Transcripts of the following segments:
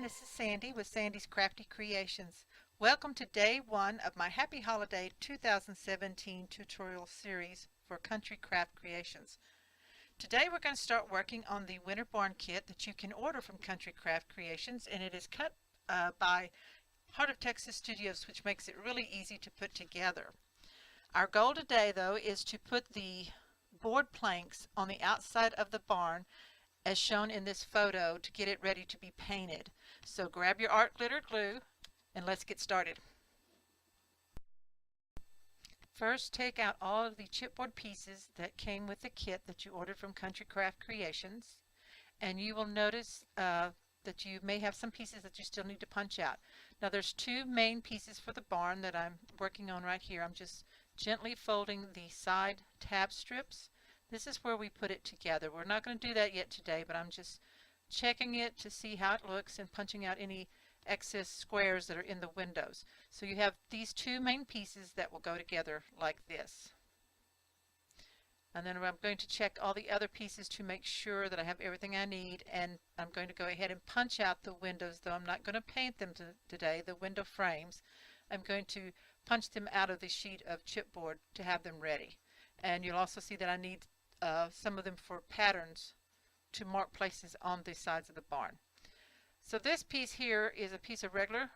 this is Sandy with Sandy's Crafty Creations. Welcome to day one of my Happy Holiday 2017 tutorial series for Country Craft Creations. Today we're going to start working on the Winter Barn kit that you can order from Country Craft Creations, and it is cut by Heart of Texas Studios, which makes it really easy to put together. Our goal today, though, is to put the board planks on the outside of the barn as shown in this photo to get it ready to be painted. So grab your art glitter glue and let's get started. First, take out all of the chipboard pieces that came with the kit that you ordered from Country Craft Creations, and you will notice that you may have some pieces that you still need to punch out. Now there's two main pieces for the barn that I'm working on right here. I'm just gently folding the side tab strips. This is where we put it together. We're not going to do that yet today, but I'm just checking it to see how it looks and punching out any excess squares that are in the windows. So you have these two main pieces that will go together like this. And then I'm going to check all the other pieces to make sure that I have everything I need, and I'm going to go ahead and punch out the windows, though I'm not going to paint them today, the window frames. I'm going to punch them out of the sheet of chipboard to have them ready. And you'll also see that I need some of them for patterns to mark places on the sides of the barn. So this piece here is a piece of regular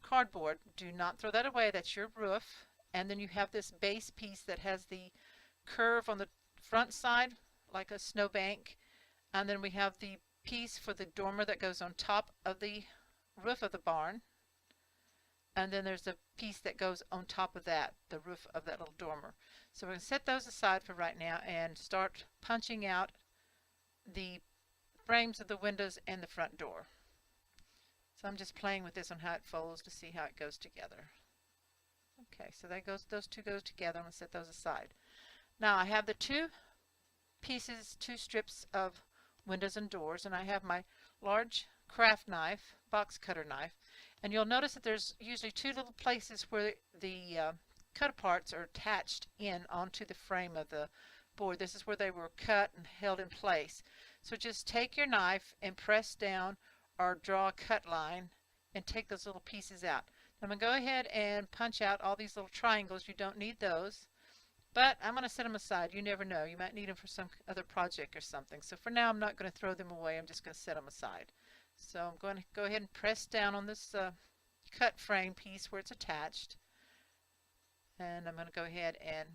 cardboard. Do not throw that away. That's your roof. And then you have this base piece that has the curve on the front side like a snowbank. And then we have the piece for the dormer that goes on top of the roof of the barn. And then there's a piece that goes on top of that, the roof of that little dormer. So we're going to set those aside for right now and start punching out the frames of the windows and the front door. So I'm just playing with this on how it folds to see how it goes together. Okay, so those two go together. I'm going to set those aside. Now I have the two strips of windows and doors, and I have my large craft knife, box cutter knife. And you'll notice that there's usually two little places where the cut aparts are attached in onto the frame of the board. This is where they were cut and held in place. So just take your knife and press down or draw a cut line and take those little pieces out. I'm going to go ahead and punch out all these little triangles. You don't need those, but I'm going to set them aside. You never know. You might need them for some other project or something. So for now I'm not going to throw them away. I'm just going to set them aside. So I'm going to go ahead and press down on this cut frame piece where it's attached. And I'm going to go ahead and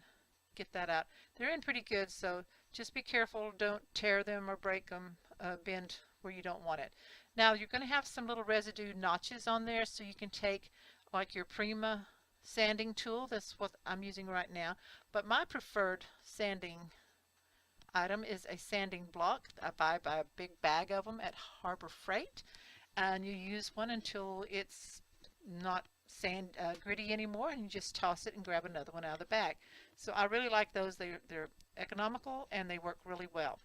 get that out. They're in pretty good, so just be careful. Don't tear them or break them, bend where you don't want it. Now you're going to have some little residue notches on there, so you can take like your Prima sanding tool. That's what I'm using right now. But my preferred sanding item is a sanding block. I buy a big bag of them at Harbor Freight, and you use one until it's not gritty anymore, and you just toss it and grab another one out of the bag. So I really like those. They're economical and they work really well.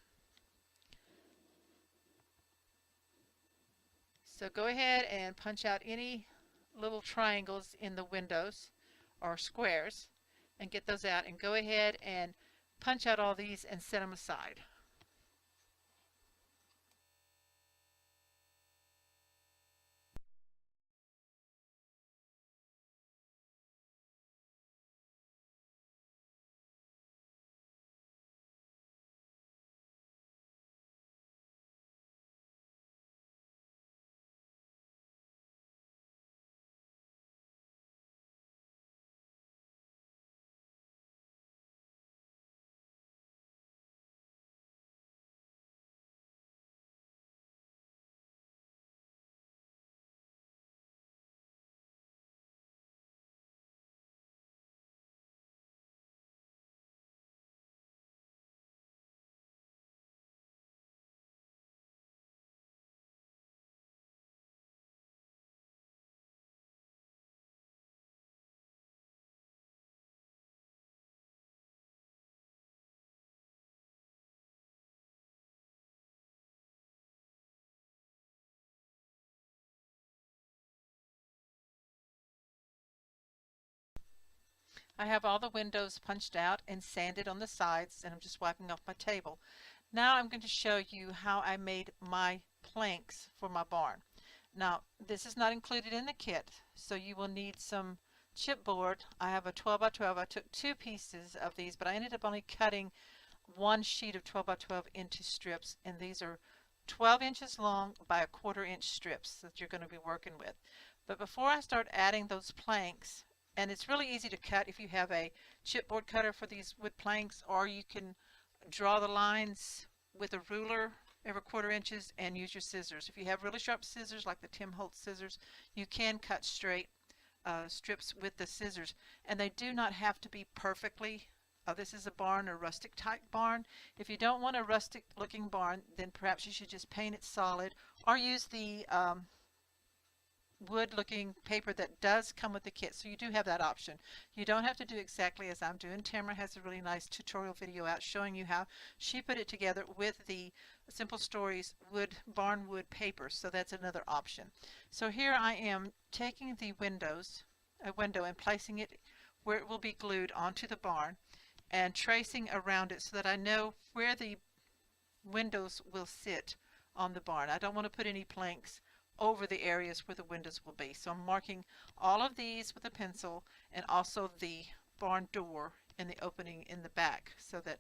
So go ahead and punch out any little triangles in the windows or squares and get those out, and go ahead and punch out all these and set them aside. I have all the windows punched out and sanded on the sides, and I'm just wiping off my table. Now I'm going to show you how I made my planks for my barn. Now, this is not included in the kit, so you will need some chipboard. I have a 12 by 12. I took two pieces of these, but I ended up only cutting one sheet of 12 by 12 into strips, and these are 12 inches long by a 1/4 inch strips that you're going to be working with. But before I start adding those planks, and it's really easy to cut if you have a chipboard cutter for these wood planks, or you can draw the lines with a ruler every 1/4 inches and use your scissors. If you have really sharp scissors like the Tim Holtz scissors, you can cut straight strips with the scissors, and they do not have to be perfectly. This is a barn, a rustic type barn. If you don't want a rustic looking barn, then perhaps you should just paint it solid or use the wood looking paper that does come with the kit. So you do have that option. You don't have to do exactly as I'm doing. Tamara has a really nice tutorial video out showing you how she put it together with the Simple Stories barn wood paper. So that's another option. So here I am taking the window and placing it where it will be glued onto the barn and tracing around it so that I know where the windows will sit on the barn. I don't want to put any planks over the areas where the windows will be. So I'm marking all of these with a pencil and also the barn door and the opening in the back so that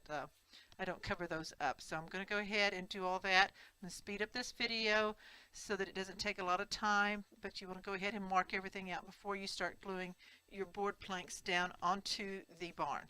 I don't cover those up. So I'm going to go ahead and do all that. I'm going to speed up this video so that it doesn't take a lot of time, but you want to go ahead and mark everything out before you start gluing your board planks down onto the barn.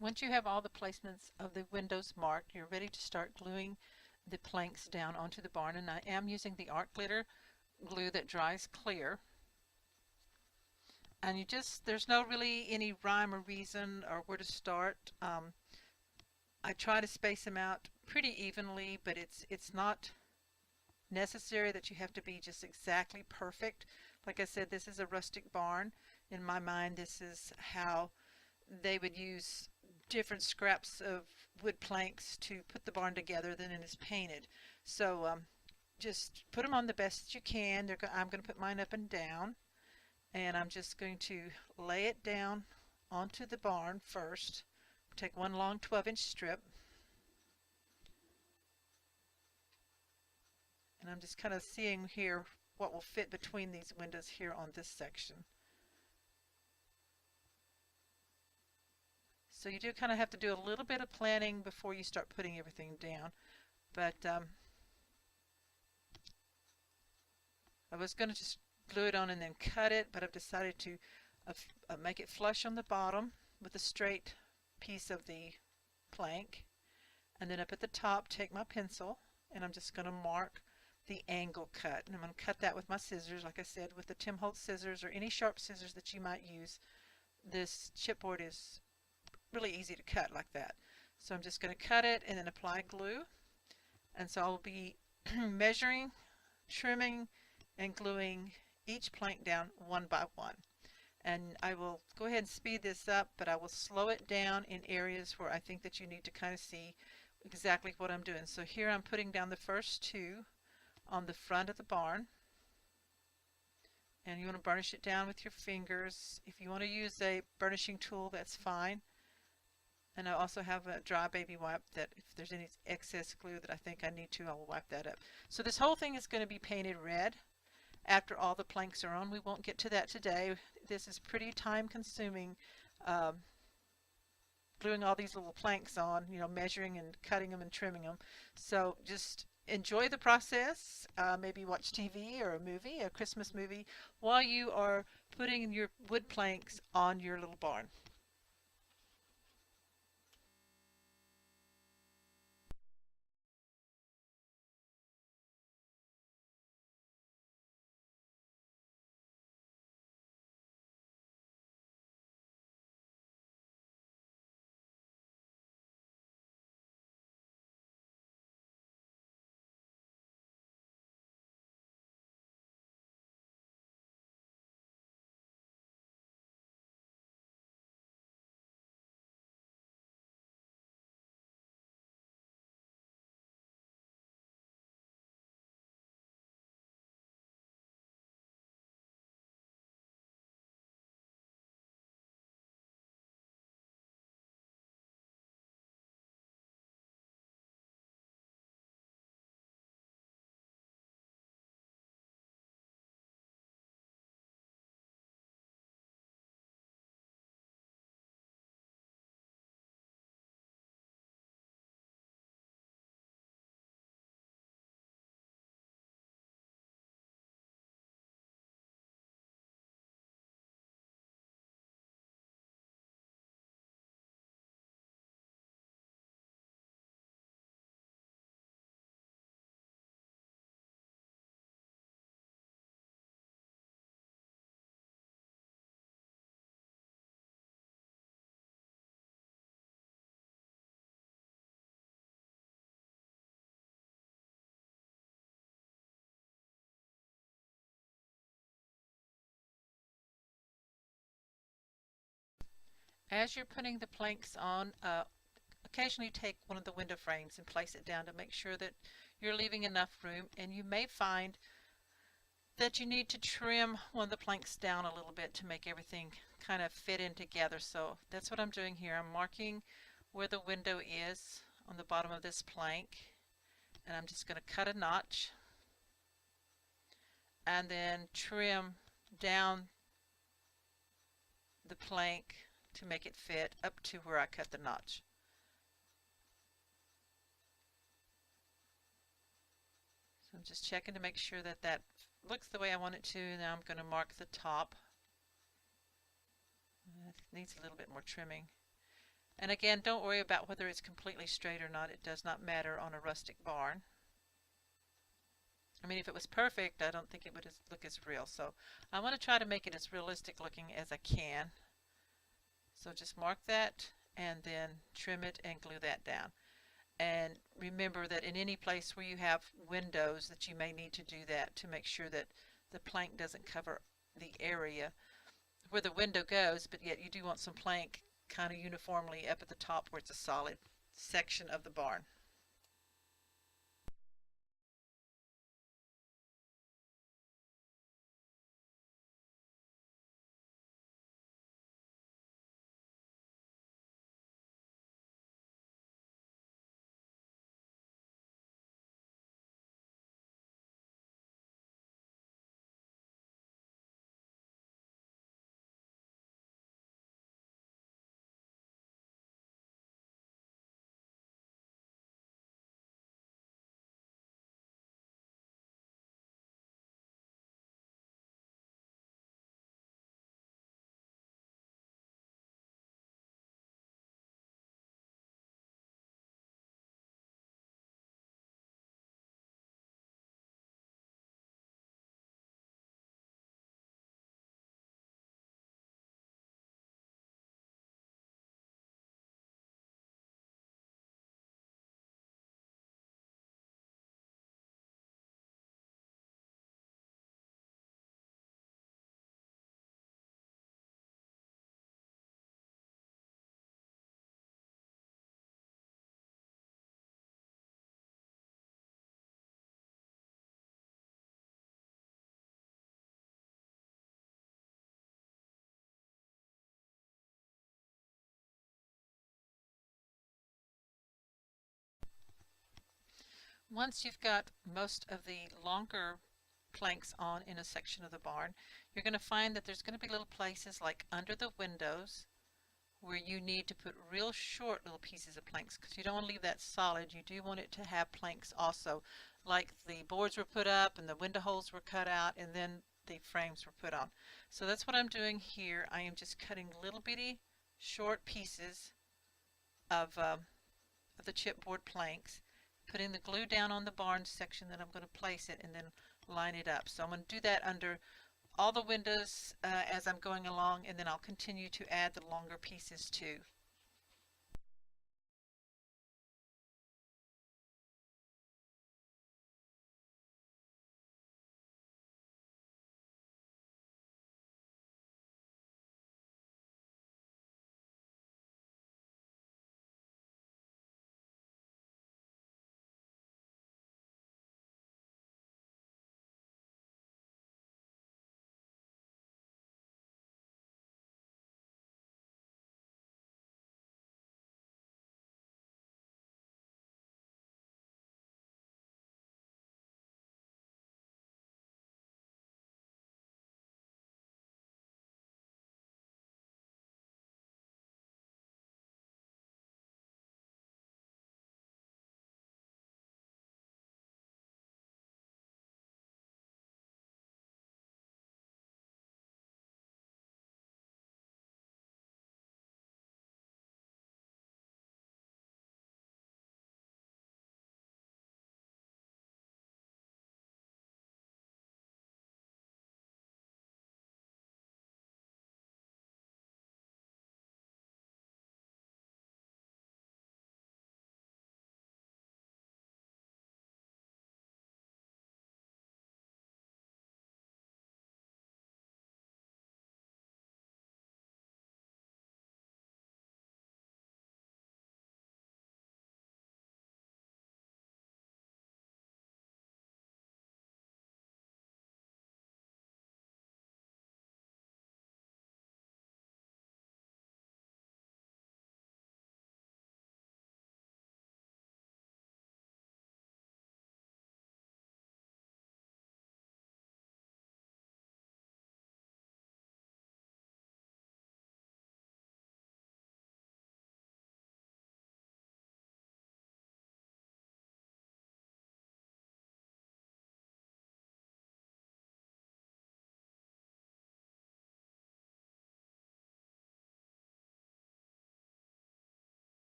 Once you have all the placements of the windows marked, you're ready to start gluing the planks down onto the barn, and I am using the art glitter glue that dries clear. And there's no really any rhyme or reason or where to start. I try to space them out pretty evenly, but it's not necessary that you have to be just exactly perfect. Like I said, this is a rustic barn. In my mind, this is how they would use different scraps of wood planks to put the barn together, then it is painted. So just put them on the best you can. I'm going to put mine up and down, and I'm just going to lay it down onto the barn first. Take one long 12-inch strip, and I'm just kind of seeing here what will fit between these windows here on this section. So you do kind of have to do a little bit of planning before you start putting everything down. But I was going to just glue it on and then cut it, but I've decided to make it flush on the bottom with a straight piece of the plank. And then up at the top, take my pencil, and I'm just going to mark the angle cut. And I'm going to cut that with my scissors, like I said, with the Tim Holtz scissors or any sharp scissors that you might use. This chipboard is really easy to cut like that. So I'm just going to cut it and then apply glue. And so I'll be measuring, trimming, and gluing each plank down one by one. And I will go ahead and speed this up, but I will slow it down in areas where I think that you need to kind of see exactly what I'm doing. So here I'm putting down the first two on the front of the barn. And you want to burnish it down with your fingers. If you want to use a burnishing tool, that's fine. And I also have a dry baby wipe that if there's any excess glue that I think I need to, I will wipe that up. So this whole thing is going to be painted red after all the planks are on. We won't get to that today. This is pretty time consuming, gluing all these little planks on, measuring and cutting them and trimming them. So just enjoy the process. Maybe watch TV or a movie, a Christmas movie, while you are putting your wood planks on your little barn. As you're putting the planks on, occasionally take one of the window frames and place it down to make sure that you're leaving enough room, and you may find that you need to trim one of the planks down a little bit to make everything kind of fit in together. So that's what I'm doing here. I'm marking where the window is on the bottom of this plank, and I'm just going to cut a notch and then trim down the plank to make it fit up to where I cut the notch. So I'm just checking to make sure that that looks the way I want it to. Now I'm going to mark the top. It needs a little bit more trimming. And again, don't worry about whether it's completely straight or not. It does not matter on a rustic barn. I mean, if it was perfect, I don't think it would look as real. So I want to try to make it as realistic looking as I can. So just mark that and then trim it and glue that down. And remember that in any place where you have windows that you may need to do that to make sure that the plank doesn't cover the area where the window goes, but yet you do want some plank kind of uniformly up at the top where it's a solid section of the barn. Once you've got most of the longer planks on in a section of the barn, you're going to find that there's going to be little places like under the windows where you need to put real short little pieces of planks because you don't want to leave that solid. You do want it to have planks also, like the boards were put up and the window holes were cut out and then the frames were put on. So that's what I'm doing here. I am just cutting little bitty short pieces of the chipboard planks, putting the glue down on the barn section that I'm going to place it, and then line it up. So I'm going to do that under all the windows as I'm going along, and then I'll continue to add the longer pieces too.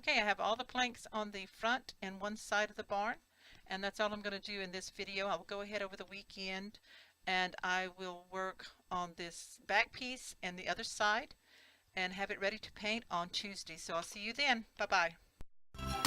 Okay, I have all the planks on the front and one side of the barn, and that's all I'm going to do in this video. I'll go ahead over the weekend and I will work on this back piece and the other side and have it ready to paint on Tuesday. So I'll see you then. Bye-bye.